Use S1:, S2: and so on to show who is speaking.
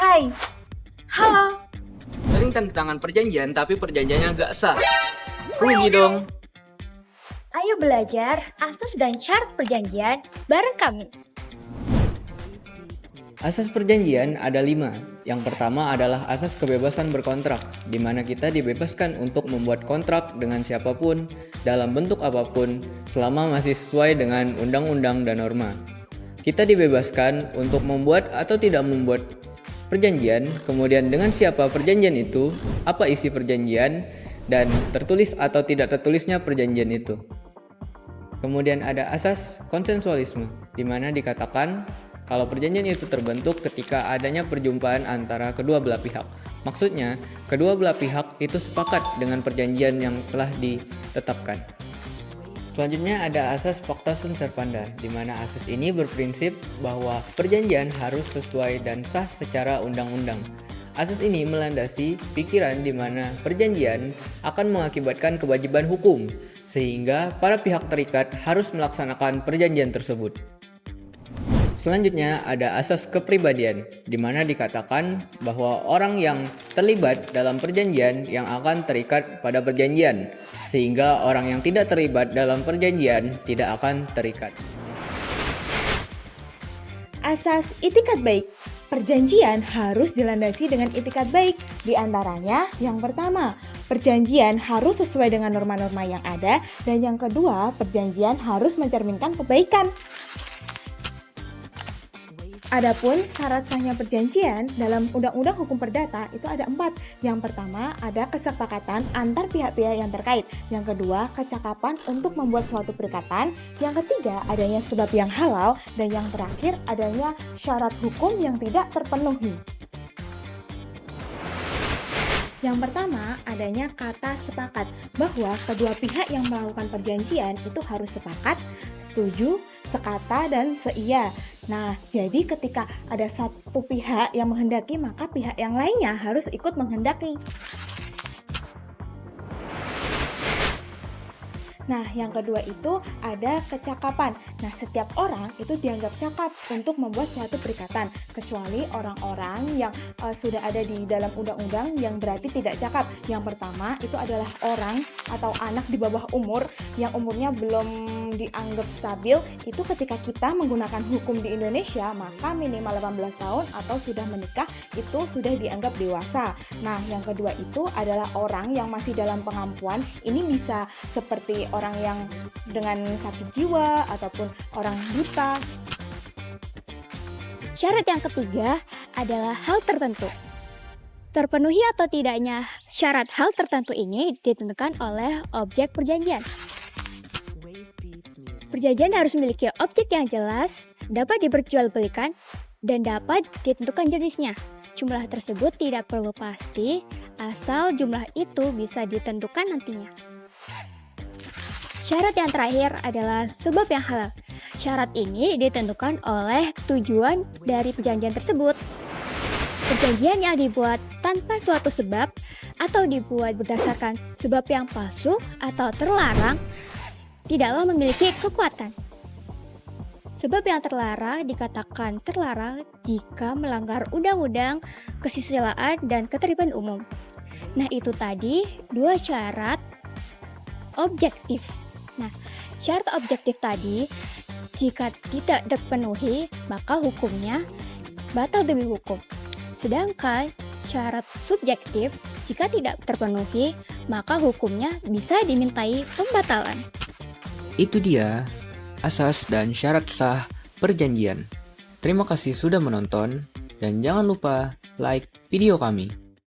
S1: Hai, halo.
S2: Sering tanda tangan perjanjian tapi perjanjiannya nggak sah. Rugi dong.
S1: Ayo belajar asas dan syarat perjanjian bareng kami.
S3: Asas perjanjian ada 5. Yang pertama adalah asas kebebasan berkontrak, di mana kita dibebaskan untuk membuat kontrak dengan siapapun, dalam bentuk apapun, selama masih sesuai dengan undang-undang dan norma. Kita dibebaskan untuk membuat atau tidak membuat perjanjian, kemudian dengan siapa perjanjian itu, apa isi perjanjian, dan tertulis atau tidak tertulisnya perjanjian itu. Kemudian ada asas konsensualisme, di mana dikatakan kalau perjanjian itu terbentuk ketika adanya perjumpaan antara kedua belah pihak. Maksudnya, kedua belah pihak itu sepakat dengan perjanjian yang telah ditetapkan. Selanjutnya ada asas pacta sunt servanda, di mana asas ini berprinsip bahwa perjanjian harus sesuai dan sah secara undang-undang. Asas ini melandasi pikiran di mana perjanjian akan mengakibatkan kewajiban hukum, sehingga para pihak terikat harus melaksanakan perjanjian tersebut. Selanjutnya ada asas kepribadian, di mana dikatakan bahwa orang yang terlibat dalam perjanjian yang akan terikat pada perjanjian, sehingga orang yang tidak terlibat dalam perjanjian tidak akan terikat.
S4: Asas itikat baik. Perjanjian harus dilandasi dengan itikat baik. Di antaranya, yang pertama, perjanjian harus sesuai dengan norma-norma yang ada, dan yang kedua, perjanjian harus mencerminkan kebaikan. Adapun syarat sahnya perjanjian dalam Undang-Undang Hukum Perdata itu ada 4. Yang pertama ada kesepakatan antar pihak-pihak yang terkait. Yang kedua kecakapan untuk membuat suatu perikatan. Yang ketiga adanya sebab yang halal. Dan yang terakhir adanya syarat hukum yang tidak terpenuhi. Yang pertama adanya kata sepakat, bahwa kedua pihak yang melakukan perjanjian itu harus sepakat, setuju, sekata, dan seia. Nah, jadi ketika ada satu pihak yang menghendaki, maka pihak yang lainnya harus ikut menghendaki. Nah, yang kedua itu ada kecakapan. Nah, setiap orang itu dianggap cakap untuk membuat suatu perikatan, kecuali orang-orang yang sudah ada di dalam undang-undang yang berarti tidak cakap. Yang pertama itu adalah orang atau anak di bawah umur yang umurnya belum dianggap stabil. Itu ketika kita menggunakan hukum di Indonesia, maka minimal 18 tahun atau sudah menikah itu sudah dianggap dewasa. Nah, yang kedua itu adalah orang yang masih dalam pengampuan. Ini bisa seperti orang yang dengan sakit jiwa ataupun orang buta.
S5: Syarat yang ketiga adalah hal tertentu. Terpenuhi atau tidaknya syarat hal tertentu ini ditentukan oleh objek perjanjian. Perjanjian harus memiliki objek yang jelas, dapat diperjualbelikan, dan dapat ditentukan jenisnya. Jumlah tersebut tidak perlu pasti, asal jumlah itu bisa ditentukan nantinya. Syarat yang terakhir adalah sebab yang halal. Syarat ini ditentukan oleh tujuan dari perjanjian tersebut. Perjanjian yang dibuat tanpa suatu sebab atau dibuat berdasarkan sebab yang palsu atau terlarang tidaklah memiliki kekuatan. Sebab yang terlarang dikatakan terlarang jika melanggar undang-undang, kesusilaan, dan ketertiban umum. Nah, itu tadi 2 syarat objektif. Nah, syarat objektif tadi jika tidak terpenuhi, maka hukumnya batal demi hukum. Sedangkan syarat subjektif jika tidak terpenuhi, maka hukumnya bisa dimintai pembatalan.
S2: Itu dia asas dan syarat sah perjanjian. Terima kasih sudah menonton dan jangan lupa like video kami.